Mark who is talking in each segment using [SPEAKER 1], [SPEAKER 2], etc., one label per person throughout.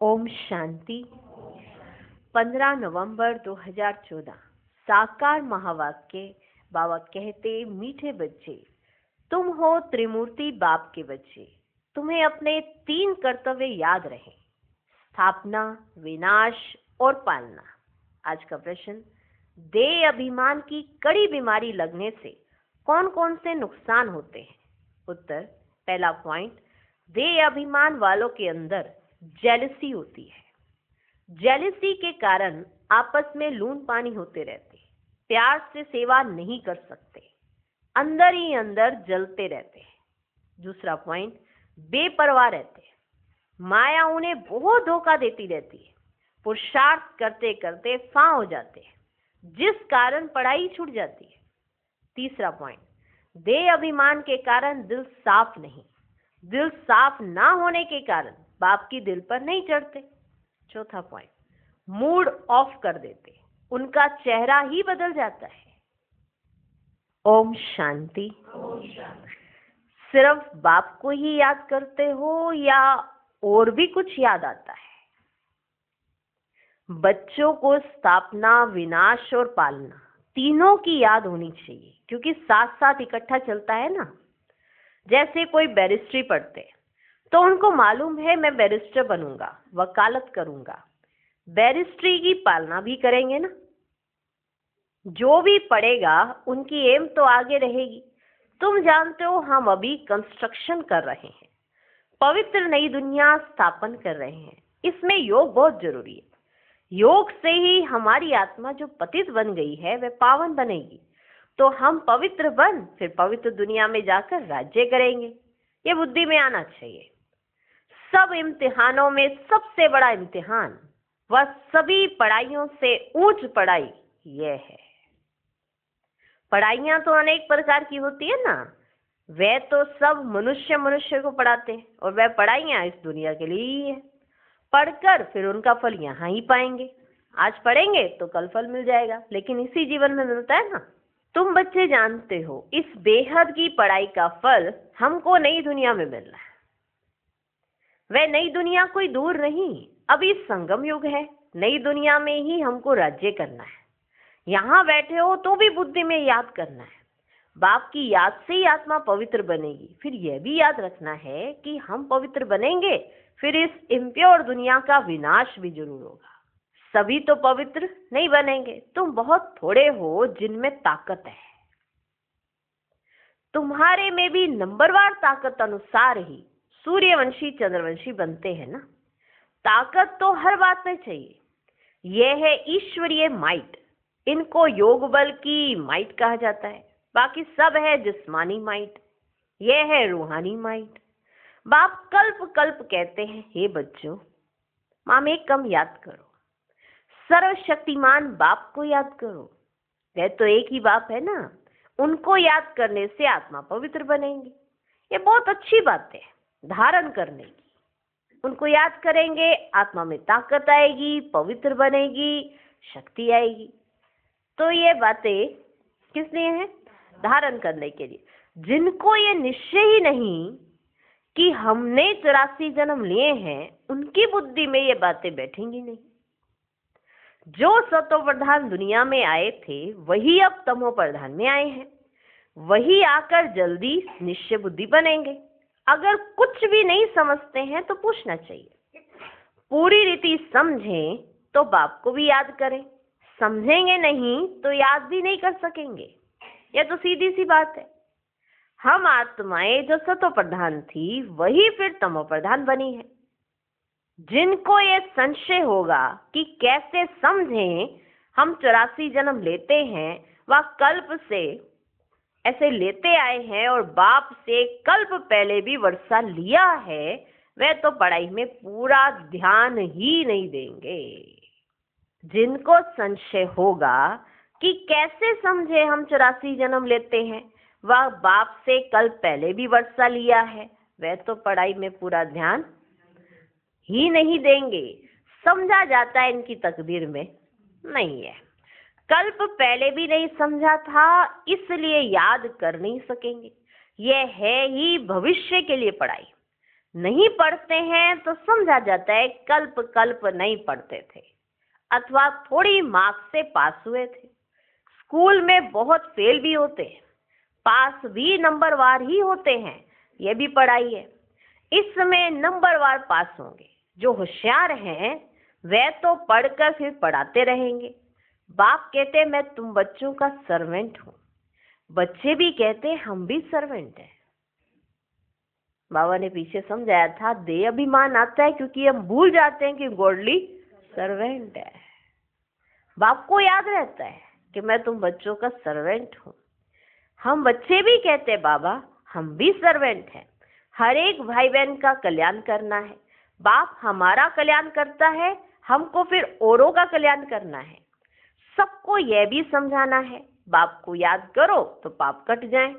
[SPEAKER 1] ओम शांति। 15 नवंबर 2014। साकार महावाक्य। बाबा कहते, मीठे बच्चे, तुम हो त्रिमूर्ति बाप के बच्चे। तुम्हें अपने 3 कर्तव्य याद रहे: स्थापना, विनाश और पालना। आज का प्रश्न, देह अभिमान की कड़ी बीमारी लगने से कौन कौन से नुकसान होते हैं? उत्तर, पहला पॉइंट, देह अभिमान वालों के अंदर जेलसी होती है। जेलसी के कारण आपस में लून पानी होते रहते, प्यार से सेवा नहीं कर सकते, अंदर ही अंदर जलते रहते हैं। दूसरा पॉइंट, बेपरवाह रहते हैं। माया उन्हें बहुत धोखा देती रहती है। पुरुषार्थ करते करते फां हो जाते हैं, जिस कारण पढ़ाई छूट जाती है। तीसरा पॉइंट, देह अभिमान के कारण दिल साफ नहीं। दिल साफ ना होने के कारण बाप की दिल पर नहीं चढ़ते। चौथा पॉइंट, मूड ऑफ कर देते, उनका चेहरा ही बदल जाता है। ओम शांति। सिर्फ बाप को ही याद करते हो या और भी कुछ याद आता है? बच्चों को स्थापना, विनाश और पालना तीनों की याद होनी चाहिए, क्योंकि साथ साथ इकट्ठा चलता है ना। जैसे कोई बैरिस्ट्री पढ़ते हैं तो उनको मालूम है मैं बैरिस्टर बनूंगा, वकालत करूंगा, बैरिस्ट्री की पालना भी करेंगे ना। जो भी पढ़ेगा उनकी एम तो आगे रहेगी। तुम जानते हो हम अभी कंस्ट्रक्शन कर रहे हैं, पवित्र नई दुनिया स्थापन कर रहे हैं। इसमें योग बहुत जरूरी है। योग से ही हमारी आत्मा जो पतित बन गई है वह पावन बनेगी, तो हम पवित्र बन फिर पवित्र दुनिया में जाकर राज्य करेंगे। ये बुद्धि में आना चाहिए। सब इम्तिहानों में सबसे बड़ा इम्तिहान, वह सभी पढ़ाइयों से ऊंच पढ़ाई यह है। पढ़ाइयां तो अनेक प्रकार की होती है ना, वे तो सब मनुष्य को पढ़ाते हैं, और वह पढ़ाइयां इस दुनिया के लिए ही है। पढ़कर फिर उनका फल यहाँ ही पाएंगे। आज पढ़ेंगे तो कल फल मिल जाएगा, लेकिन इसी जीवन में मिलता है ना। तुम बच्चे जानते हो इस बेहद की पढ़ाई का फल हमको नई दुनिया में मिलना है। वह नई दुनिया कोई दूर नहीं, अभी संगम युग है। नई दुनिया में ही हमको राज्य करना है। यहाँ बैठे हो तो भी बुद्धि में याद करना है, बाप की याद से ही आत्मा पवित्र बनेगी। फिर यह भी याद रखना है कि हम पवित्र बनेंगे, फिर इस इम्प्योर दुनिया का विनाश भी जरूर होगा। सभी तो पवित्र नहीं बनेंगे। तुम बहुत थोड़े हो जिनमें ताकत है। तुम्हारे में भी नंबरवार ताकत अनुसार ही सूर्यवंशी चंद्रवंशी बनते हैं ना। ताकत तो हर बात में चाहिए। यह है ईश्वरीय माइट। इनको योग बल की माइट कहा जाता है। बाकी सब है जिस्मानी माइट, यह है रूहानी माइट। बाप कल्प कल्प कहते हैं, हे बच्चों, मामे कम याद करो, सर्वशक्तिमान बाप को याद करो। वह तो एक ही बाप है ना। उनको याद करने से आत्मा पवित्र बनेगी। ये बहुत अच्छी बात है धारण करने की। उनको याद करेंगे, आत्मा में ताकत आएगी, पवित्र बनेगी, शक्ति आएगी। तो ये बातें किस लिए हैं? धारण करने के लिए। जिनको ये निश्चय ही नहीं कि हमने 84 जन्म लिए हैं, उनकी बुद्धि में ये बातें बैठेंगी नहीं। जो सतो प्रधान दुनिया में आए थे वही अब तमो प्रधान में आए हैं। वही आकर जल्दी निश्चय बुद्धि बनेंगे। अगर कुछ भी नहीं समझते हैं तो पूछना चाहिए। पूरी रीति समझें तो बाप को भी याद करें, समझेंगे नहीं तो याद भी नहीं कर सकेंगे। यह तो सीधी सी बात है। हम आत्माएं जो सतो प्रधान थी वही फिर तमो प्रधान बनी है। जिनको ये संशय होगा कि कैसे समझें हम 84 जन्म लेते हैं, वह कल्प से ऐसे लेते आए हैं और बाप से कल्प पहले भी वर्षा लिया है, वे तो पढ़ाई में पूरा ध्यान ही नहीं देंगे। जिनको संशय होगा कि कैसे समझे हम 84 जन्म लेते हैं, वह बाप से कल पहले भी वर्षा लिया है, वे तो पढ़ाई में पूरा ध्यान ही नहीं देंगे। समझा जाता है इनकी तकदीर में नहीं है। कल्प पहले भी नहीं समझा था, इसलिए याद कर नहीं सकेंगे। यह है ही भविष्य के लिए पढ़ाई। नहीं पढ़ते हैं तो समझा जाता है कल्प कल्प नहीं पढ़ते थे, अथवा थोड़ी मार्क्स से पास हुए थे। स्कूल में बहुत फेल भी होते हैं, पास भी नंबरवार ही होते हैं, ये भी पढ़ाई है। इस समय नंबरवार पास होंगे। जो होशियार हैं वे तो पढ़कर फिर पढ़ाते रहेंगे। बाप कहते मैं तुम बच्चों का सर्वेंट हूं, बच्चे भी कहते हम भी सर्वेंट हैं। बाबा ने पीछे समझाया था, देह अभिमान आता है क्योंकि हम भूल जाते हैं कि गॉडली सर्वेंट है। बाप को याद रहता है कि मैं तुम बच्चों का सर्वेंट हूं। हम बच्चे भी कहते बाबा हम भी सर्वेंट हैं, हर एक भाई बहन का कल्याण करना है। बाप हमारा कल्याण करता है, हमको फिर औरों का कल्याण करना है। सबको यह भी समझाना है, बाप को याद करो तो पाप कट जाए।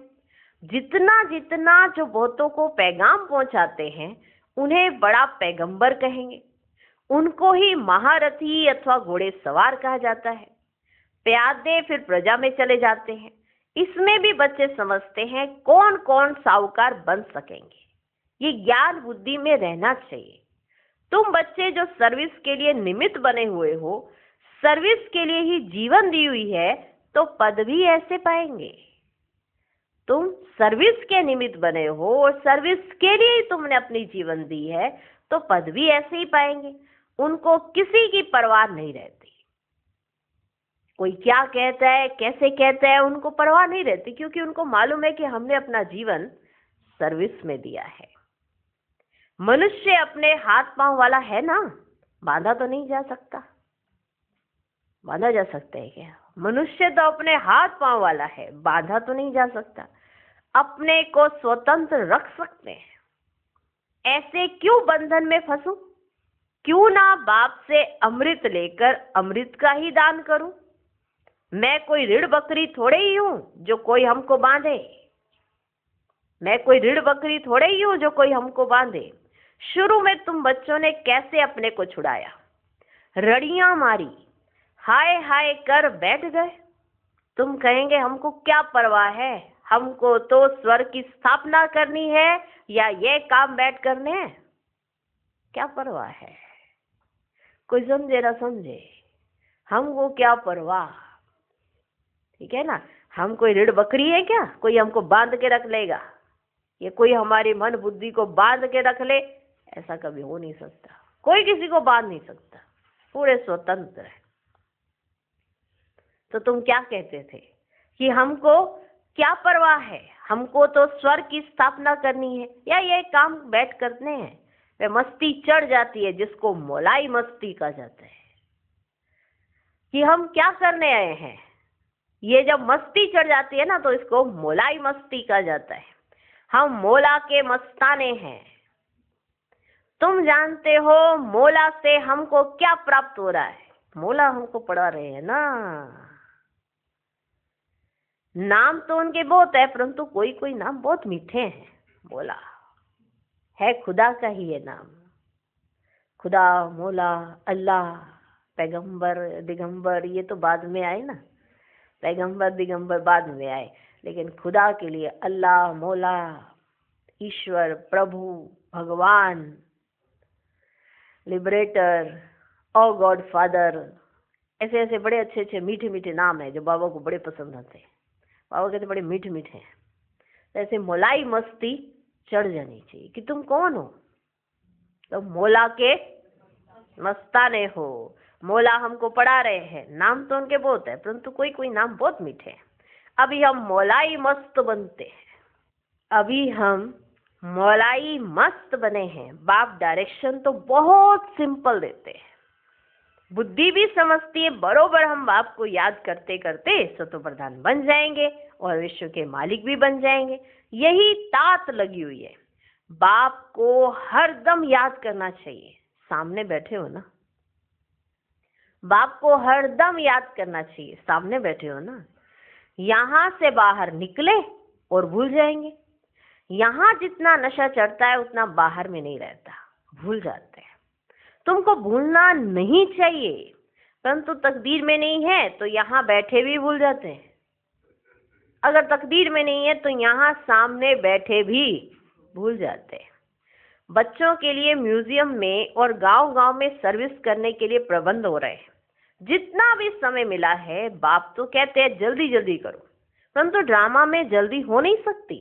[SPEAKER 1] जितना जितना जो बहुतों को पैगाम पहुंचाते हैं उन्हें बड़ा पैगंबर कहेंगे, उनको ही महारथी अथवा घोड़े सवार कहा जाता है। प्यादे फिर प्रजा में चले जाते हैं। इसमें भी बच्चे समझते हैं कौन कौन साहूकार बन सकेंगे। ये ज्ञान बुद्धि में रहना चाहिए। तुम बच्चे जो सर्विस के लिए निमित्त बने हुए हो, सर्विस के लिए ही जीवन दी हुई है, तो पद भी ऐसे पाएंगे। तुम सर्विस के निमित्त बने हो और सर्विस के लिए ही तुमने अपनी जीवन दी है, तो पद भी ऐसे ही पाएंगे। उनको किसी की परवाह नहीं रहती, कोई क्या कहता है कैसे कहता है उनको परवाह नहीं रहती, क्योंकि उनको मालूम है कि हमने अपना जीवन सर्विस में दिया है। मनुष्य अपने हाथ पांव वाला है ना, बांधा तो नहीं जा सकता। बांधा जा सकता है क्या? मनुष्य तो अपने हाथ पांव वाला है, बांधा तो नहीं जा सकता। अपने को स्वतंत्र रख सकते हैं। ऐसे क्यों बंधन में फंसूं? क्यों ना बाप से अमृत लेकर अमृत का ही दान करूं। मैं कोई ऋण बकरी थोड़े ही हूं जो कोई हमको बांधे। मैं कोई ऋण बकरी थोड़े ही हूं जो कोई हमको बांधे। शुरू में तुम बच्चों ने कैसे अपने को छुड़ाया, रड़ियां मारी, हाय हाय कर बैठ गए। तुम कहेंगे हमको क्या परवाह है, हमको तो स्वर्ग की स्थापना करनी है या ये काम बैठ करने हैं, क्या परवाह है। कोई समझे ना समझे, हमको क्या परवाह। ठीक है ना, हम कोई ऋण बकरी है क्या, कोई हमको बांध के रख लेगा, ये कोई हमारी मन बुद्धि को बांध के रख ले, ऐसा कभी हो नहीं सकता। कोई किसी को बांध नहीं सकता, पूरे स्वतंत्र है। तो तुम क्या कहते थे कि हमको क्या परवाह है, हमको तो स्वर्ग की स्थापना करनी है या ये काम बैठ करने हैं। वे मस्ती चढ़ जाती है जिसको मोलाई मस्ती कहा जाता है, कि हम क्या करने आए हैं। ये जब मस्ती चढ़ जाती है ना तो इसको मोलाई मस्ती कहा जाता है। हम मोला के मस्ताने हैं। तुम जानते हो मोला से हमको क्या प्राप्त हो रहा है, मोला हमको पढ़ा रहे हैं ना। नाम तो उनके बहुत है, परंतु कोई कोई नाम बहुत मीठे हैं। मोला है खुदा का ही है नाम। खुदा, मोला, अल्लाह, पैगंबर, दिगंबर, ये तो बाद में आए ना। पैगंबर दिगंबर बाद में आए, लेकिन खुदा के लिए अल्लाह, मोला, ईश्वर, प्रभु, भगवान, लिबरेटर, ओ गॉड फादर, ऐसे ऐसे बड़े अच्छे अच्छे मीठे मीठे नाम है जो बाबा को बड़े पसंद आते हैं। बाबा कहते बड़े मीठे मीठे हैं। ऐसे मोलाई मस्ती चढ़ जानी चाहिए कि तुम कौन हो। तो मोला के मस्ताने हो, मोला हमको पढ़ा रहे हैं। नाम तो उनके बहुत है, परंतु कोई कोई नाम बहुत मीठे हैं। अभी हम मोलाई मस्त बनते हैं, अभी हम मोलाई मस्त बने हैं। बाप डायरेक्शन तो बहुत सिंपल देते हैं, बुद्धि भी समझती है। बरोबर हम बाप को याद करते करते सतो प्रधान बन जाएंगे और विश्व के मालिक भी बन जाएंगे। यही तात लगी हुई है। बाप को हर दम याद करना चाहिए। सामने बैठे हो ना, बाप को हर दम याद करना चाहिए। सामने बैठे हो ना, यहां से बाहर निकले और भूल जाएंगे। यहां जितना नशा चढ़ता है उतना बाहर में नहीं रहता, भूल जाते हैं। तुमको भूलना नहीं चाहिए, परंतु तकदीर में नहीं है तो यहाँ बैठे भी भूल जाते हैं। अगर तकदीर में नहीं है तो यहाँ सामने बैठे भी भूल जाते हैं। बच्चों के लिए म्यूजियम में और गांव-गांव में सर्विस करने के लिए प्रबंध हो रहे हैं। जितना भी समय मिला है, बाप तो कहते हैं जल्दी जल्दी करो, परंतु ड्रामा में जल्दी हो नहीं सकती।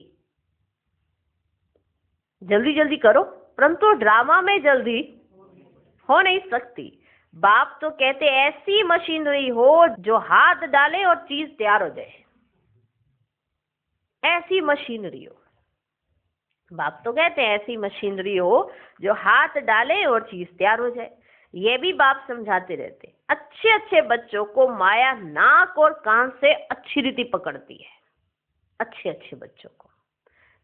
[SPEAKER 1] जल्दी जल्दी करो, परंतु ड्रामा में जल्दी हो नहीं सकती। बाप तो कहते ऐसी मशीनरी हो जो हाथ डाले और चीज तैयार हो जाए, ऐसी मशीनरी हो। बाप तो कहते हैं ऐसी मशीनरी हो जो हाथ डाले और चीज तैयार हो जाए। ये भी बाप समझाते रहते। अच्छे अच्छे बच्चों को माया नाक और कान से अच्छी रीति पकड़ती है। अच्छे अच्छे बच्चों को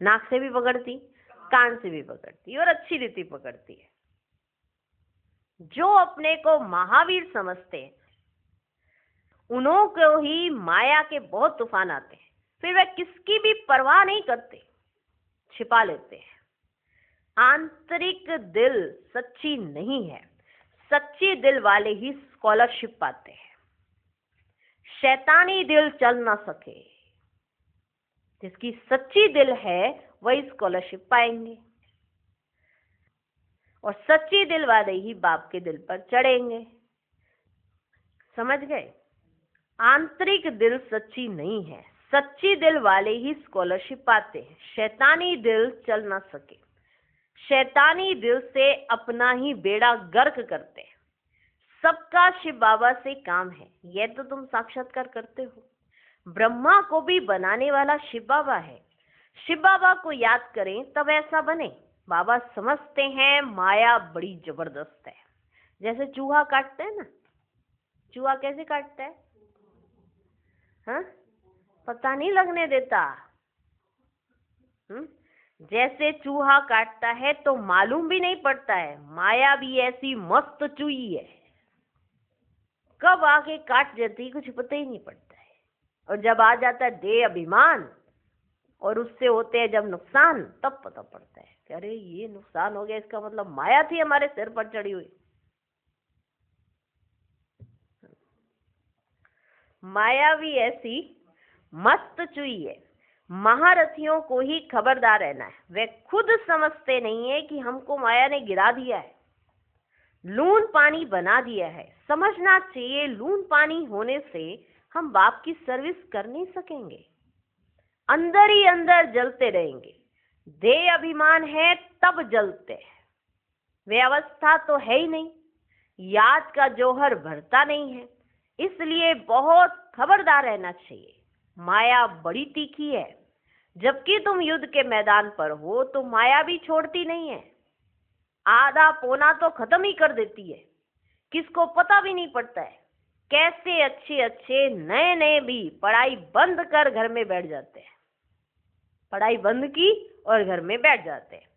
[SPEAKER 1] नाक से भी पकड़ती, कान से भी पकड़ती और अच्छी रीति पकड़ती है। जो अपने को महावीर समझते हैं, उन्हों को ही माया के बहुत तूफान आते हैं, फिर वे किसकी भी परवाह नहीं करते, छिपा लेते हैं। आंतरिक दिल सच्ची नहीं है, सच्ची दिल वाले ही स्कॉलरशिप पाते हैं। शैतानी दिल चल ना सके, जिसकी सच्ची दिल है वही स्कॉलरशिप पाएंगे, और सच्ची दिल वाले ही बाप के दिल पर चढ़ेंगे। समझ गए? आंतरिक दिल सच्ची नहीं है, सच्ची दिल वाले ही स्कॉलरशिप पाते हैं। शैतानी दिल चल ना सके, शैतानी दिल से अपना ही बेड़ा गर्क करते हैं। सबका शिव बाबा से काम है, यह तो तुम साक्षात्कार करते हो। ब्रह्मा को भी बनाने वाला शिव बाबा है। शिव बाबा को याद करें तब ऐसा बने। बाबा समझते हैं माया बड़ी जबरदस्त है। जैसे चूहा काटते हैं ना, चूहा कैसे काटता है? हाँ, पता नहीं लगने देता। जैसे चूहा काटता है तो मालूम भी नहीं पड़ता है। माया भी ऐसी मस्त चूही है, कब आके काट जाती कुछ पता ही नहीं पड़ता है। और जब आ जाता है देह अभिमान और उससे होते हैं जब नुकसान, तब पता पड़ता है कि अरे ये नुकसान हो गया, इसका मतलब माया थी हमारे सिर पर चढ़ी हुई। माया भी ऐसी मस्त चुई है। महारथियों को ही खबरदार रहना है। वे खुद समझते नहीं है कि हमको माया ने गिरा दिया है, लून पानी बना दिया है। समझना चाहिए लून पानी होने से हम बाप की सर्विस कर नहीं सकेंगे, अंदर ही अंदर जलते रहेंगे। देह अभिमान है तब जलते हैं, वे अवस्था तो है ही नहीं। याद का जौहर भरता नहीं है, इसलिए बहुत खबरदार रहना चाहिए। माया बड़ी तीखी है, जबकि तुम युद्ध के मैदान पर हो तो माया भी छोड़ती नहीं है। आधा पौना तो खत्म ही कर देती है, किसको पता भी नहीं पड़ता है। कैसे अच्छे अच्छे नए नए भी पढ़ाई बंद कर घर में बैठ जाते हैं, पढ़ाई बंद की और घर में बैठ जाते हैं।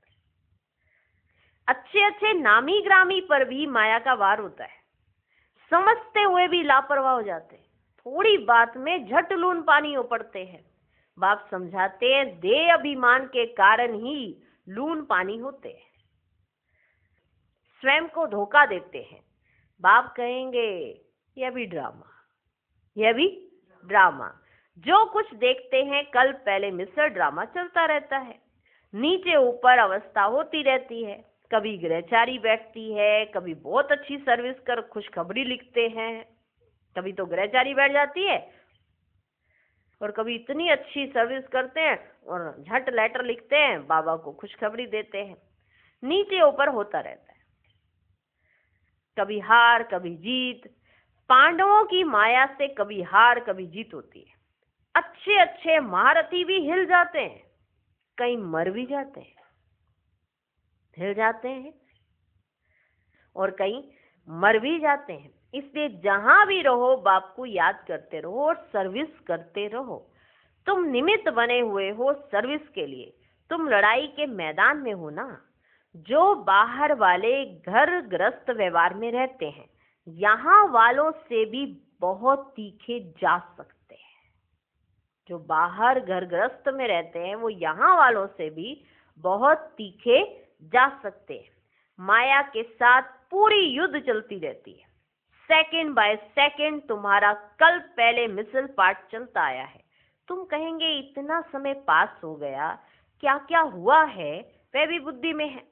[SPEAKER 1] अच्छे अच्छे नामी ग्रामी पर भी माया का वार होता है, समझते हुए भी लापरवाह हो जाते हैं। थोड़ी बात में झट लून पानी हो पड़ते हैं। बाप समझाते हैं देह अभिमान के कारण ही लून पानी होते हैं, स्वयं को धोखा देते हैं। बाप कहेंगे यह भी ड्रामा, यह भी ड्रामा। जो कुछ देखते हैं कल पहले मिस्र ड्रामा चलता रहता है, नीचे ऊपर अवस्था होती रहती है। कभी ग्रहचारी बैठती है, कभी बहुत अच्छी सर्विस कर खुशखबरी लिखते हैं, कभी तो ग्रहचारी बैठ जाती है, और कभी इतनी अच्छी सर्विस करते हैं और झट लेटर लिखते हैं, बाबा को खुशखबरी देते हैं। नीचे ऊपर होता रहता है, कभी हार कभी जीत। पांडवों की माया से कभी हार कभी जीत होती है। अच्छे अच्छे महारथी भी हिल जाते हैं, कहीं मर भी जाते हैं, हिल जाते हैं और कहीं मर भी जाते हैं। इसलिए जहां भी रहो बाप को याद करते रहो और सर्विस करते रहो। तुम निमित्त बने हुए हो सर्विस के लिए, तुम लड़ाई के मैदान में हो ना। जो बाहर वाले घर ग्रस्त व्यवहार में रहते हैं, यहाँ वालों से भी बहुत तीखे जा सकते हैं। जो बाहर घर ग्रस्त में रहते हैं वो यहाँ वालों से भी बहुत तीखे जा सकते हैं। माया के साथ पूरी युद्ध चलती रहती है, सेकंड बाय सेकंड तुम्हारा कल पहले मिसल पार्ट चलता आया है। तुम कहेंगे इतना समय पास हो गया, क्या क्या हुआ है वह भी बुद्धि में है।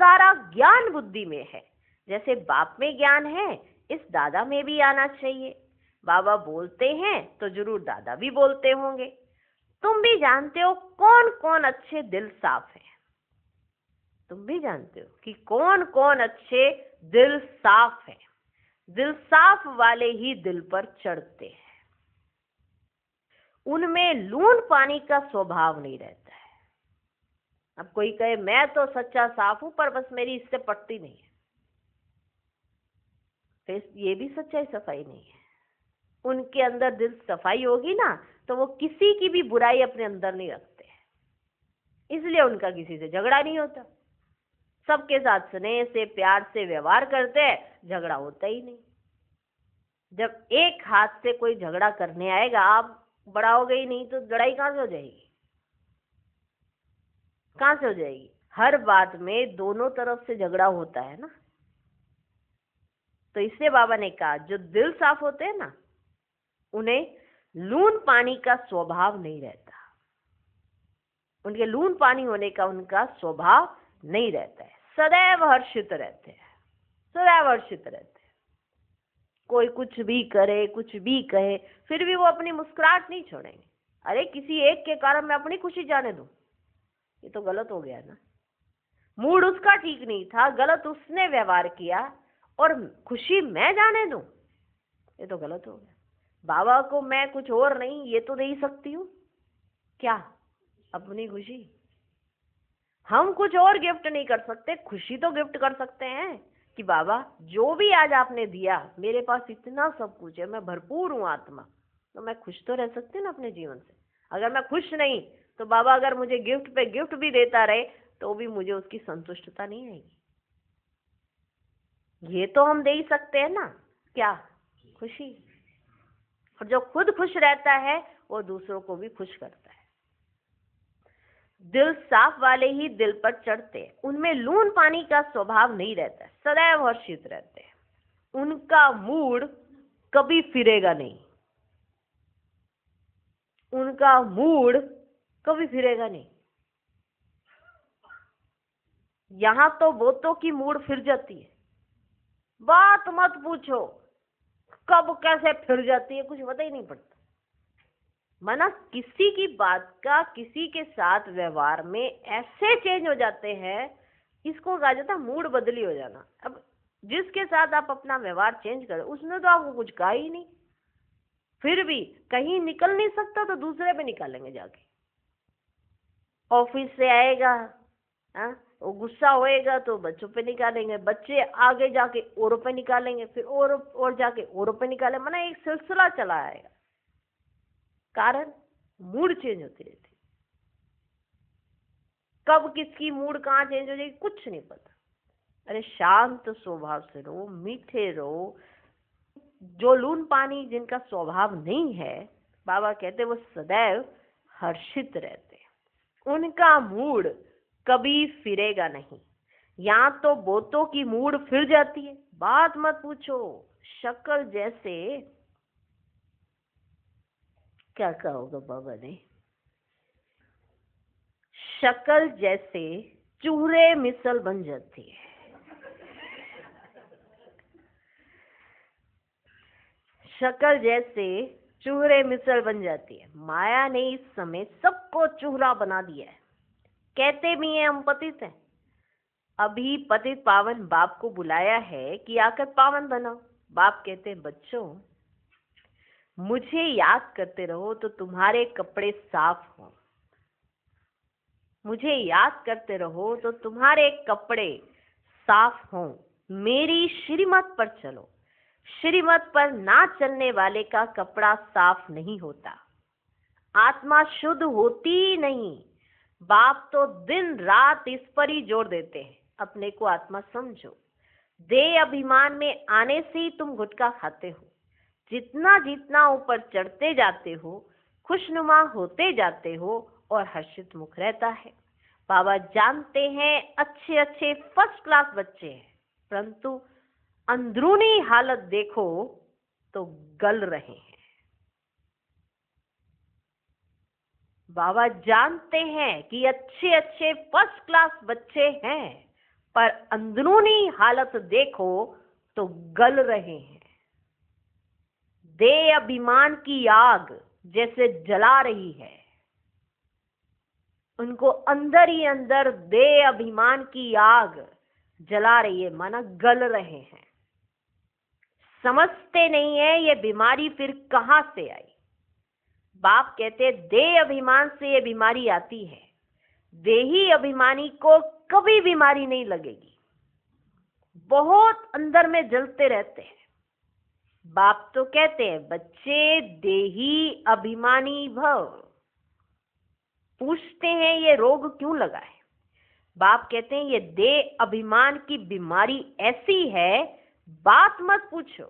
[SPEAKER 1] सारा ज्ञान बुद्धि में है। जैसे बाप में ज्ञान है, इस दादा में भी आना चाहिए। बाबा बोलते हैं तो जरूर दादा भी बोलते होंगे। तुम भी जानते हो कौन कौन अच्छे दिल साफ है। तुम भी जानते हो कि कौन कौन अच्छे दिल साफ है। दिल साफ वाले ही दिल पर चढ़ते हैं। उनमें लून पानी का स्वभाव नहीं रहता है। अब कोई कहे मैं तो सच्चा साफ हूं पर बस मेरी इससे पटती नहीं है, तो ये भी सच्चाई सफाई नहीं है। उनके अंदर दिल सफाई होगी ना तो वो किसी की भी बुराई अपने अंदर नहीं रखते हैं, इसलिए उनका किसी से झगड़ा नहीं होता। सबके साथ स्नेह से प्यार से व्यवहार करते हैं, झगड़ा होता ही नहीं। जब एक हाथ से कोई झगड़ा करने आएगा, आप बढ़ाओगे ही नहीं तो लड़ाई कहां से हो जाएगी? कहां से हो जाएगी? हर बात में दोनों तरफ से झगड़ा होता है ना। तो इसलिए बाबा ने कहा जो दिल साफ होते हैं ना, उन्हें लून पानी का स्वभाव नहीं रहता। उनके लून पानी होने का उनका स्वभाव नहीं रहता है। सदैव हर्षित रहते हैं, सदैव हर्षित रहते हैं। कोई कुछ भी करे, कुछ भी कहे, फिर भी वो अपनी मुस्कुराहट नहीं छोड़ेंगे। अरे किसी एक के कारण मैं अपनी खुशी जाने दूं, ये तो गलत हो गया ना। मूड उसका ठीक नहीं था, गलत उसने व्यवहार किया और खुशी मैं जाने दूं, ये तो गलत हो गया। बाबा को मैं कुछ और नहीं ये तो दे ही सकती हूँ, क्या? अपनी खुशी। हम कुछ और गिफ्ट नहीं कर सकते, खुशी तो गिफ्ट कर सकते हैं कि बाबा जो भी आज आपने दिया, मेरे पास इतना सब कुछ है, मैं भरपूर हूँ आत्मा, तो मैं खुश तो रह सकती हूँ ना अपने जीवन से। अगर मैं खुश नहीं तो बाबा अगर मुझे गिफ्ट पे गिफ्ट भी देता रहे तो भी मुझे उसकी संतुष्टता नहीं आएगी। ये तो हम दे ही सकते हैं ना, क्या? खुशी। और जो खुद खुश रहता है वो दूसरों को भी खुश करता है। दिल साफ वाले ही दिल पर चढ़ते हैं। उनमें लून पानी का स्वभाव नहीं रहता, सदैव हर्षित रहते हैं। उनका मूड कभी फिरेगा नहीं, उनका मूड कभी फिरेगा नहीं। यहां तो बहुतों की मूड फिर जाती है, बात मत पूछो कब कैसे फिर जाती है, कुछ पता ही नहीं पड़ता। माना किसी की बात का किसी के साथ व्यवहार में ऐसे चेंज हो जाते हैं, इसको कहा जाता है मूड बदली हो जाना। अब जिसके साथ आप अपना व्यवहार चेंज करो, उसने तो आपको कुछ कहा ही नहीं, फिर भी कहीं निकल नहीं सकता तो दूसरे पे निकालेंगे जाके। ऑफिस से आएगा, हाँ, वो गुस्सा होएगा तो बच्चों पे निकालेंगे, बच्चे आगे जाके औरों पे निकालेंगे, फिर और जाके औरों पे निकालेंगे। माना एक सिलसिला चला आएगा। कारण मूड चेंज होती रहती, कब किसकी मूड कहाँ चेंज हो जाएगी कुछ नहीं पता। अरे शांत स्वभाव से रहो, मीठे रहो। जो लून पानी जिनका स्वभाव नहीं है, बाबा कहते वो सदैव हर्षित रहते, उनका मूड कभी फिरेगा नहीं। यहाँ तो बहुतों की मूड फिर जाती है, बात मत पूछो। शक्ल जैसे, क्या कहा होगा बाबा ने, शक्ल जैसे चूरे मिसल बन जाती है। शक्ल जैसे चूरे मिसल बन जाती है। माया ने इस समय सबको चूरा बना दिया है। कहते भी हैं हम पतित हैं, अभी पतित पावन बाप को बुलाया है कि आकर पावन बनाओ। बाप कहते हैं बच्चों मुझे याद करते रहो तो तुम्हारे कपड़े साफ हो, मुझे याद करते रहो तो तुम्हारे कपड़े साफ हो। मेरी श्रीमत पर चलो, श्रीमत पर ना चलने वाले का कपड़ा साफ नहीं होता, आत्मा शुद्ध होती ही नहीं। बाप तो दिन रात इस पर ही जोर देते हैं, अपने को आत्मा समझो। देह अभिमान में आने से ही तुम गुटखा खाते हो। जितना जितना ऊपर चढ़ते जाते हो, खुशनुमा होते जाते हो और हर्षित मुख रहता है। बाबा जानते हैं अच्छे अच्छे फर्स्ट क्लास बच्चे हैं, परंतु अंदरूनी हालत देखो तो गल रहे हैं। बाबा जानते हैं कि अच्छे अच्छे फर्स्ट क्लास बच्चे हैं, पर अंदरूनी हालत देखो तो गल रहे हैं। देह अभिमान की आग जैसे जला रही है, उनको अंदर ही अंदर देह अभिमान की आग जला रही है, माना गल रहे हैं। समझते नहीं है ये बीमारी फिर कहां से आई। बाप कहते देह अभिमान से ये बीमारी आती है, देही अभिमानी को कभी बीमारी नहीं लगेगी। बहुत अंदर में जलते रहते हैं। बाप तो कहते हैं बच्चे देही अभिमानी भव। पूछते हैं ये रोग क्यों लगा है। बाप कहते हैं ये देह अभिमान की बीमारी ऐसी है, बात मत पूछो।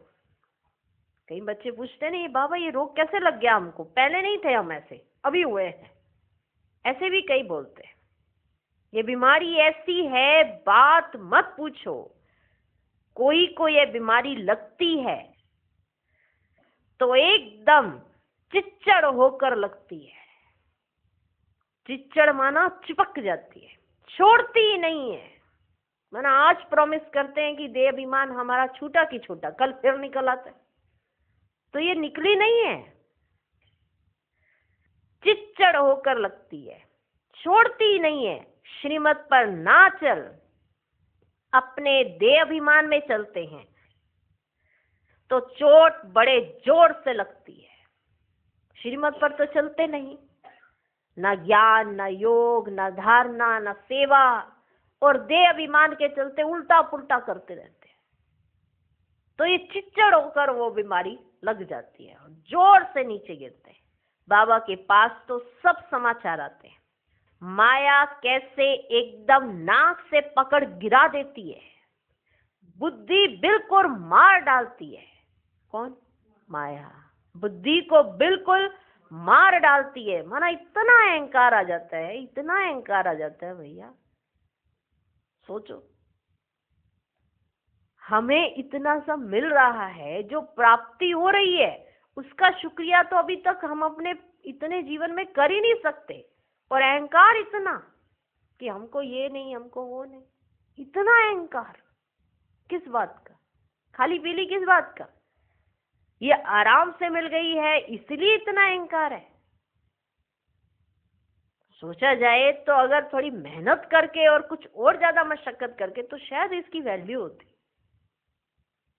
[SPEAKER 1] कई बच्चे पूछते नहीं बाबा ये रोग कैसे लग गया हमको, पहले नहीं थे हम ऐसे, अभी हुए हैं। ऐसे भी कई बोलते हैं ये बीमारी ऐसी है, बात मत पूछो। कोई को ये बीमारी लगती है तो एकदम चिच्चड़ होकर लगती है। चिच्चड़ माना चिपक जाती है, छोड़ती ही नहीं है। माना आज प्रॉमिस करते हैं कि देह अभिमान हमारा छूटा की छूटा, कल फिर निकल आता है, तो ये निकली नहीं है, चिच्चड़ होकर लगती है, छोड़ती ही नहीं है। श्रीमत पर ना चल, अपने देह अभिमान में चलते हैं तो चोट बड़े जोर से लगती है। श्रीमत पर तो चलते नहीं, ना ज्ञान, ना योग, ना धारणा, ना सेवा, और देह अभिमान के चलते उल्टा पुल्टा करते रहते हैं। तो ये चिच्चड़ होकर वो बीमारी लग जाती है और जोर से नीचे गिरते हैं। बाबा के पास तो सब समाचार आते हैं, माया कैसे एकदम नाक से पकड़ गिरा देती है, बुद्धि बिल्कुल मार डालती है। कौन? माया बुद्धि को बिल्कुल मार डालती है। माना इतना अहंकार आ जाता है, इतना अहंकार आ जाता है भैया। सोचो, हमें इतना सब मिल रहा है, जो प्राप्ति हो रही है उसका शुक्रिया तो अभी तक हम अपने इतने जीवन में कर ही नहीं सकते, और अहंकार इतना कि हमको ये नहीं, हमको वो नहीं। इतना अहंकार किस बात का? खाली पीली किस बात का? ये आराम से मिल गई है इसलिए इतना अहंकार है। सोचा जाए तो अगर थोड़ी मेहनत करके और कुछ और ज्यादा मशक्कत करके तो शायद इसकी वैल्यू होती।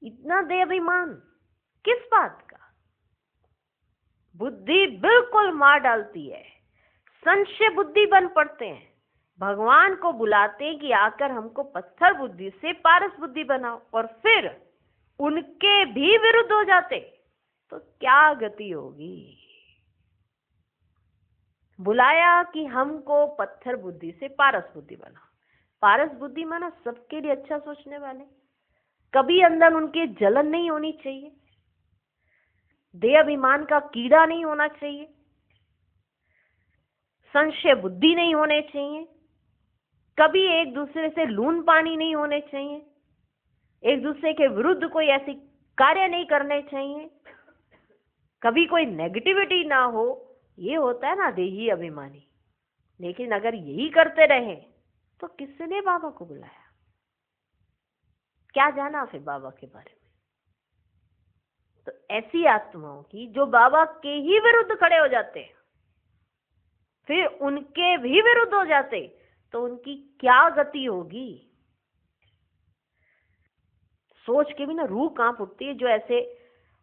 [SPEAKER 1] इतना देह अभिमान किस बात का? बुद्धि बिल्कुल मार डालती है, संशय बुद्धि बन पड़ते हैं। भगवान को बुलाते हैं कि आकर हमको पत्थर बुद्धि से पारस बुद्धि बनाओ, और फिर उनके भी विरुद्ध हो जाते तो क्या गति होगी। बुलाया कि हमको पत्थर बुद्धि से पारस बुद्धि बनाओ। पारस बुद्धि माना सबके लिए अच्छा सोचने वाले, कभी अंदर उनके जलन नहीं होनी चाहिए, देह अभिमान का कीड़ा नहीं होना चाहिए, संशय बुद्धि नहीं होने चाहिए, कभी एक दूसरे से लून पानी नहीं होने चाहिए, एक दूसरे के विरुद्ध कोई ऐसी कार्य नहीं करने चाहिए, कभी कोई नेगेटिविटी ना हो। ये होता है ना देही अभिमानी। लेकिन अगर यही करते रहे तो किसने बाबा को बुलाया? क्या जाना फिर बाबा के बारे में? तो ऐसी आत्माओं की जो बाबा के ही विरुद्ध खड़े हो जाते हैं, फिर उनके भी विरुद्ध हो जाते, तो उनकी क्या गति होगी? सोच के भी ना रूह कांप उठती है, जो ऐसे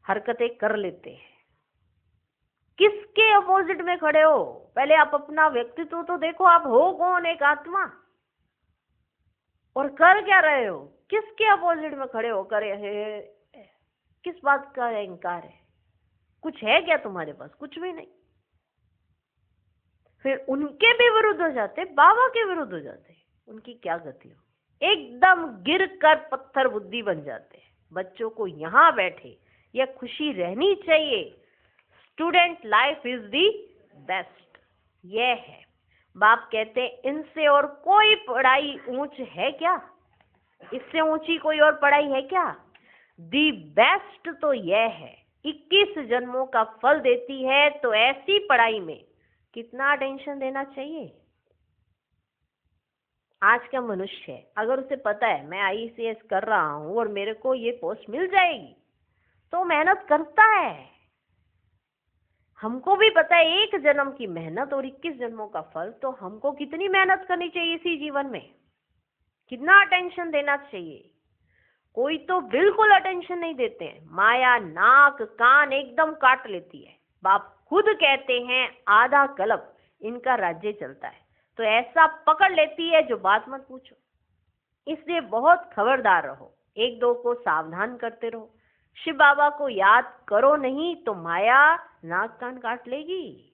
[SPEAKER 1] हरकतें कर लेते हैं। किसके अपोजिट में खड़े हो? पहले आप अपना व्यक्तित्व तो देखो, आप हो कौन? एक आत्मा, और कर क्या रहे हो? किसके अपोजिट में खड़े हो? करे है किस बात का अहंकार है? कुछ है क्या तुम्हारे पास? कुछ भी नहीं। फिर उनके भी विरुद्ध हो जाते, बाबा के विरुद्ध हो जाते, उनकी क्या गति हो? एकदम गिर कर पत्थर बुद्धि बन जाते हैं। बच्चों को यहाँ बैठे यह खुशी रहनी चाहिए, student life is the best. यह है बाप कहते हैं, इनसे और कोई पढ़ाई ऊंच है क्या? इससे ऊंची कोई और पढ़ाई है क्या? दी बेस्ट तो यह है, 21 जन्मों का फल देती है। तो ऐसी पढ़ाई में कितना अटेंशन देना चाहिए? आज का मनुष्य है, अगर उसे पता है मैं IAS कर रहा हूं और मेरे को ये पोस्ट मिल जाएगी, तो मेहनत करता है। हमको भी पता है एक जन्म की मेहनत और 21 जन्मों का फल, तो हमको कितनी मेहनत करनी चाहिए इसी जीवन में, कितना अटेंशन देना चाहिए। कोई तो बिल्कुल अटेंशन नहीं देते हैं, माया नाक कान एकदम काट लेती है। बाप खुद कहते हैं आधा कल्प इनका राज्य चलता है, तो ऐसा पकड़ लेती है जो बात मत पूछो। इसलिए बहुत खबरदार रहो, एक दो को सावधान करते रहो। शिव बाबा को याद करो नहीं तो माया नाक कान काट लेगी।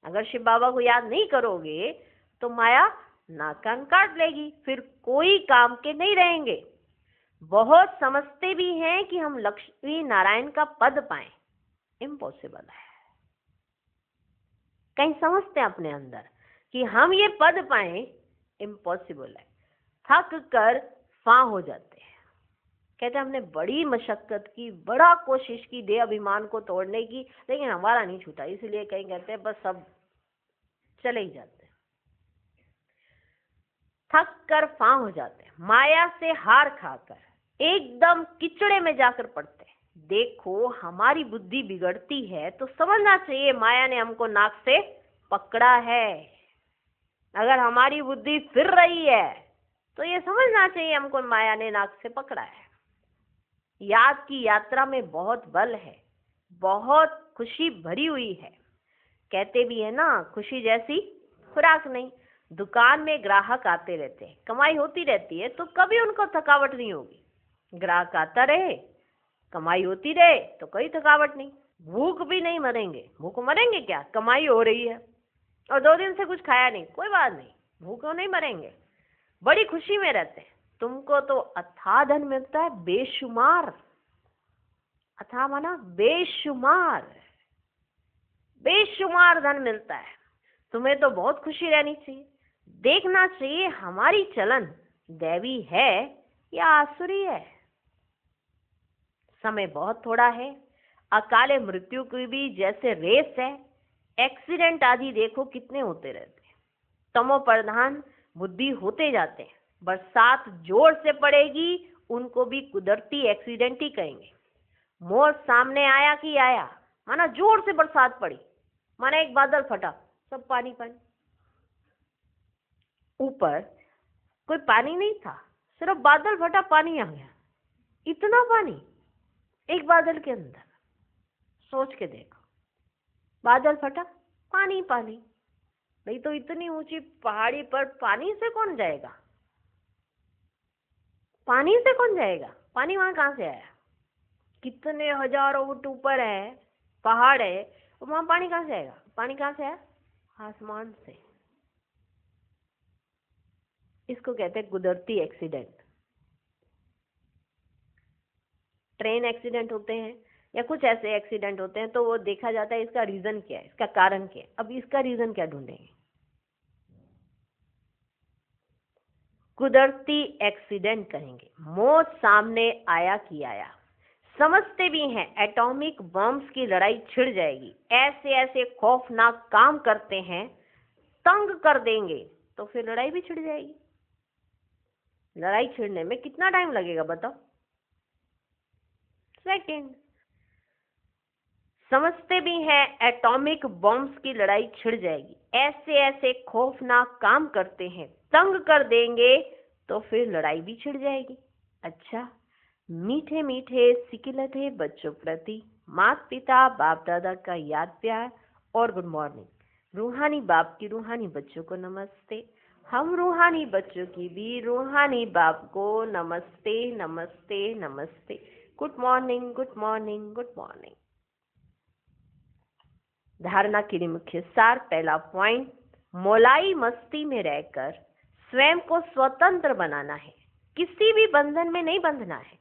[SPEAKER 1] अगर शिव बाबा को याद नहीं करोगे तो माया नाक कान काट लेगी, फिर कोई काम के नहीं रहेंगे। बहुत समझते भी हैं कि हम लक्ष्मी नारायण का पद पाएं, इम्पॉसिबल है। कहीं समझते हैं अपने अंदर कि हम ये पद पाएं, इम्पॉसिबल है। थक कर फां हो जाते हैं, कहते हैं हमने बड़ी मशक्कत की, बड़ा कोशिश की देह अभिमान को तोड़ने की, लेकिन हमारा नहीं छूटा। इसलिए कहीं कहते हैं बस सब चले ही जाते हैं, थक कर फां हो जाते हैं, माया से हार खाकर एकदम कीचड़े में जाकर पड़ते हैं। देखो हमारी बुद्धि बिगड़ती है तो समझना चाहिए माया ने हमको नाक से पकड़ा है। अगर हमारी बुद्धि फिर रही है तो ये समझना चाहिए हमको माया ने नाक से पकड़ा है। याद की यात्रा में बहुत बल है, बहुत खुशी भरी हुई है। कहते भी है ना, खुशी जैसी खुराक नहीं। दुकान में ग्राहक आते रहते हैं, कमाई होती रहती है, तो कभी उनको थकावट नहीं होगी। ग्राहक आता रहे, कमाई होती रहे, तो कोई थकावट नहीं। भूख भी नहीं मरेंगे, भूख मरेंगे क्या, कमाई हो रही है और 2 दिन से कुछ खाया नहीं, कोई बात नहीं, भूखों नहीं मरेंगे, बड़ी खुशी में रहते हैं। तुमको तो अथाह धन मिलता है, बेशुमार। अथाह माना बेशुमार, बेशुमार धन मिलता है। तुम्हें तो बहुत खुशी रहनी चाहिए। देखना चाहिए हमारी चलन दैवी है या आसुरी है। समय बहुत थोड़ा है, अकाले मृत्यु की भी जैसे रेस है। एक्सीडेंट आदि देखो कितने होते रहते हैं। तमो प्रधान बुद्धि होते जाते हैं। बरसात जोर से पड़ेगी, उनको भी कुदरती एक्सीडेंट ही कहेंगे। मोर सामने आया कि आया, माना जोर से बरसात पड़ी, माना एक बादल फटा, सब पानी पानी। ऊपर कोई पानी नहीं था, सिर्फ बादल फटा, पानी आ गया। इतना पानी एक बादल के अंदर, सोच के देखो। बादल फटा, पानी पानी। नहीं तो इतनी ऊंची पहाड़ी पर पानी से कौन जाएगा, पानी से कौन जाएगा, पानी वहां कहां से आया। कितने हजारों फुट ऊपर है, पहाड़ है, वहां पानी कहां से आएगा। पानी कहां से आया, आसमान से। इसको कहते हैं कुदरती एक्सीडेंट। ट्रेन एक्सीडेंट होते हैं या कुछ ऐसे एक्सीडेंट होते हैं तो वो देखा जाता है इसका रीजन क्या है, इसका कारण क्या है। अब इसका रीजन क्या ढूंढेंगे, कुदरती एक्सीडेंट कहेंगे। मौत सामने आया कि आया। समझते भी हैं एटॉमिक बम्स की लड़ाई छिड़ जाएगी। ऐसे ऐसे खौफनाक काम करते हैं, तंग कर देंगे तो फिर लड़ाई भी छिड़ जाएगी। लड़ाई छिड़ने में कितना टाइम लगेगा बताओ, सेकेंड। समझते भी हैं एटॉमिक बॉम्ब्स की लड़ाई छिड़ जाएगी। ऐसे ऐसे खौफनाक काम करते हैं, तंग कर देंगे तो फिर लड़ाई भी छिड़ जाएगी। अच्छा, मीठे मीठे सिकिलते बच्चों प्रति माता पिता बाप दादा का याद प्यार और गुड मॉर्निंग। रूहानी बाप की रूहानी बच्चों को नमस्ते। हम रूहानी बच्चों की भी रूहानी बाप को नमस्ते नमस्ते नमस्ते। Good morning good morning good morning. धारणा के मुख्य सार। पहला पॉइंट, मौलाई मस्ती में रहकर स्वयं को स्वतंत्र बनाना है, किसी भी बंधन में नहीं बंधना है।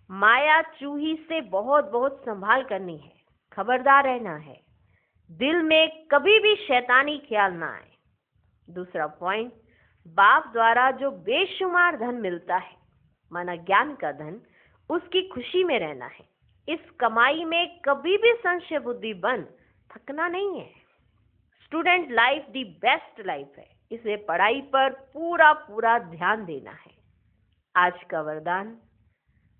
[SPEAKER 1] माया चूही से बहुत बहुत संभाल करनी है, खबरदार रहना है, दिल में कभी भी शैतानी ख्याल ना आए। दूसरा पॉइंट, बाप द्वारा जो बेशुमार धन मिलता है, माना ज्ञान का धन, उसकी खुशी में रहना है। इस कमाई में कभी भी संशय बुद्धि बन थकना नहीं है। Student life the best life है। इसे पढ़ाई पर पूरा पूरा ध्यान देना है। आज का वरदान,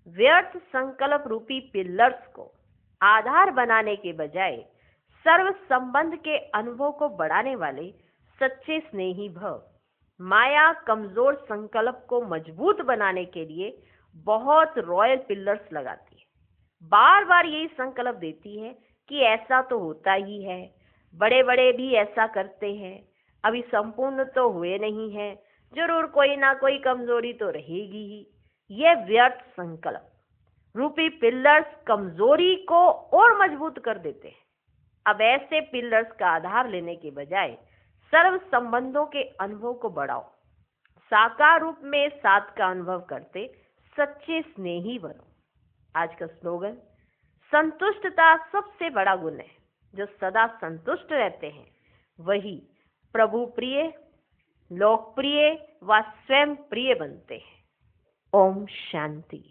[SPEAKER 1] व्यर्थ संकल्प रूपी पिलर्स को आधार बनाने के बजाय सर्व संबंध के अनुभव को बढ़ाने वाले सच्चे स्नेही भव। माया कमजोर संकल्प को मजबूत बनाने के लिए बहुत रॉयल पिलर्स लगाती है। बार बार यही संकल्प देती है कि ऐसा तो होता ही है, बड़े बड़े भी ऐसा करते हैं, अभी संपूर्ण तो हुए नहीं है, जरूर कोई ना कोई कमजोरी तो रहेगी ही। यह व्यर्थ संकल्प रूपी पिलर्स कमजोरी को और मजबूत कर देते हैं। अब ऐसे पिलर्स का आधार लेने के बजाय सर्व संबंधों के अनुभव को बढ़ाओ। साकार रूप में साथ का अनुभव करते सच्चे स्नेही बनो। आज का स्लोगन, संतुष्टता सबसे बड़ा गुण है। जो सदा संतुष्ट रहते हैं वही प्रभु प्रिय, लोकप्रिय व स्वयं प्रिय बनते हैं। ओम शांति।